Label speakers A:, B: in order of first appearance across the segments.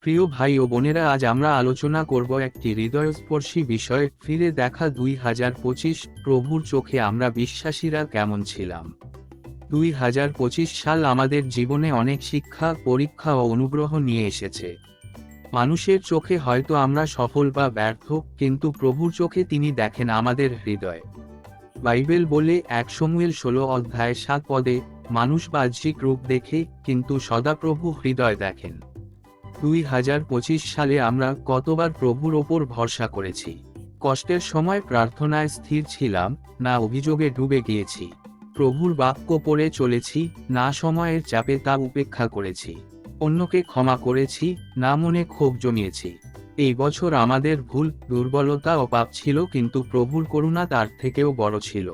A: প্রিয় ভাই ও বোনেরা, আজ আমরা আলোচনা করব একটি হৃদয়স্পর্শী বিষয়, ফিরে দেখা 2025। প্রভুর চোখে আমরা বিশ্বাসীরা কেমন ছিলাম। 2025 সাল আমাদের জীবনে অনেক শিক্ষা, পরীক্ষা ও অনুগ্রহ নিয়ে এসেছে। মানুষের চোখে হয়তো আমরা সফল বা ব্যর্থ, কিন্তু প্রভুর চোখে তিনি দেখেন আমাদের হৃদয়। বাইবেল বলে 1 শমূয়েল 16:7 মানুষ বাহ্যিক রূপ দেখে, কিন্তু সদাপ্রভু হৃদয় দেখেন। 2025 সালে আমরা কতবার প্রভুর ওপর ভরসা করেছি। কষ্টের সময় প্রার্থনায় স্থির ছিলাম, না অভিযোগে ডুবে গিয়েছি। প্রভুর বাক্য পড়ে চলেছি, না সময়ের চাপে তা উপেক্ষা করেছি। অন্যকে ক্ষমা করেছি, না মনে ক্ষোভ জমিয়েছি। এই বছর আমাদের ভুল, দুর্বলতা ও পাপ ছিল, কিন্তু প্রভুর করুণা তার থেকেও বড় ছিল।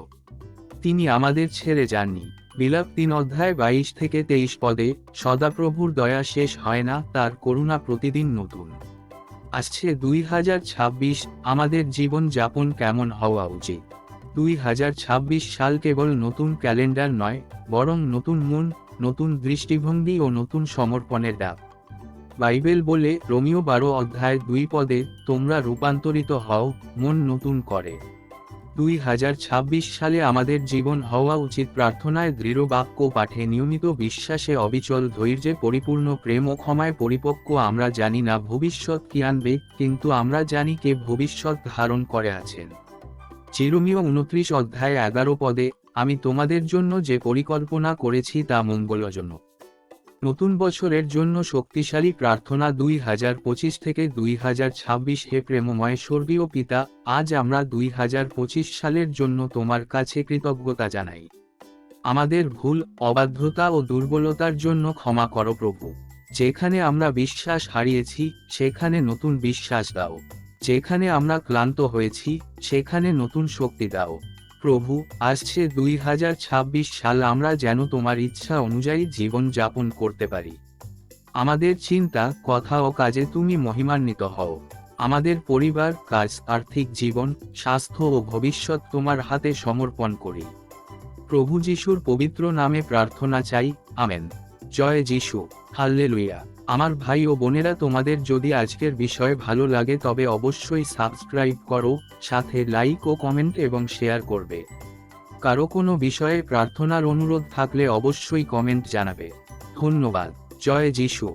A: তিনি আমাদের ছেড়ে যাননি। বিলাপ 3:22-23 সদাপ্রভুর দয়া শেষ হয় না, তার করুণা প্রতিদিন নতুন। আসছে 2026, আমাদের জীবন যাপন কেমন হওয়া উচিত? 2026 সাল কেবল নতুন ক্যালেন্ডার নয়, বরং নতুন মন, নতুন দৃষ্টিভঙ্গি ও নতুন সমর্পণের ডাক। বাইবেল বলে রোমীয় 12:2, তোমরা রূপান্তরিত হও, মন নতুন করে। 2026 সালে আমাদের জীবন হওয়া উচিত প্রার্থনায় দৃঢ়, বাক্য পাঠে নিয়মিত, বিশ্বাসে অবিচল, ধৈর্যে পরিপূর্ণ, প্রেম ও ক্ষমায় পরিপক্ক। আমরা জানি না ভবিষ্যৎ কি আনবে, কিন্তু আমরা জানি কে ভবিষ্যৎ ধারণ করে আছেন। চিরমীয় 29:11, আমি তোমাদের জন্য যে পরিকল্পনা করেছি তা মঙ্গলজনক। নতুন বছরের জন্য শক্তিশালী প্রার্থনা 2025 থেকে 2026। হে প্রেমময় স্বর্গীয় পিতা, আজ আমরা 2025 সালের জন্য তোমার কাছে কৃতজ্ঞতা জানাই। আমাদের ভুল, অবাধ্যতা ও দুর্বলতার জন্য ক্ষমা করো প্রভু। যেখানে আমরা বিশ্বাস হারিয়েছি, সেখানে নতুন বিশ্বাস দাও। যেখানে আমরা ক্লান্ত হয়েছি, সেখানে নতুন শক্তি দাও। প্রভু, আসছে 2026 সাল, আমরা যেন তোমার ইচ্ছা অনুযায়ী জীবন যাপন করতে পারি। আমাদের চিন্তা, কথা ও কাজে তুমি মহিমান্বিত হও। আমাদের পরিবার, কাজ, আর্থিক জীবন, স্বাস্থ্য ও ভবিষ্যৎ তোমার হাতে সমর্পণ করি। প্রভু যিশুর পবিত্র নামে প্রার্থনা চাই, আমেন। জয় যিশু, হাল্লেলুয়া। আমার ভাই ও বোনেরা, তোমাদের যদি আজকের বিষয় ভালো লাগে তবে অবশ্যই সাবস্ক্রাইব করো, সাথে লাইক ও কমেন্ট এবং শেয়ার করবে। কারো কোনো বিষয়ে প্রার্থনার অনুরোধ থাকলে অবশ্যই কমেন্ট জানাবে। ধন্যবাদ। জয় যিশু।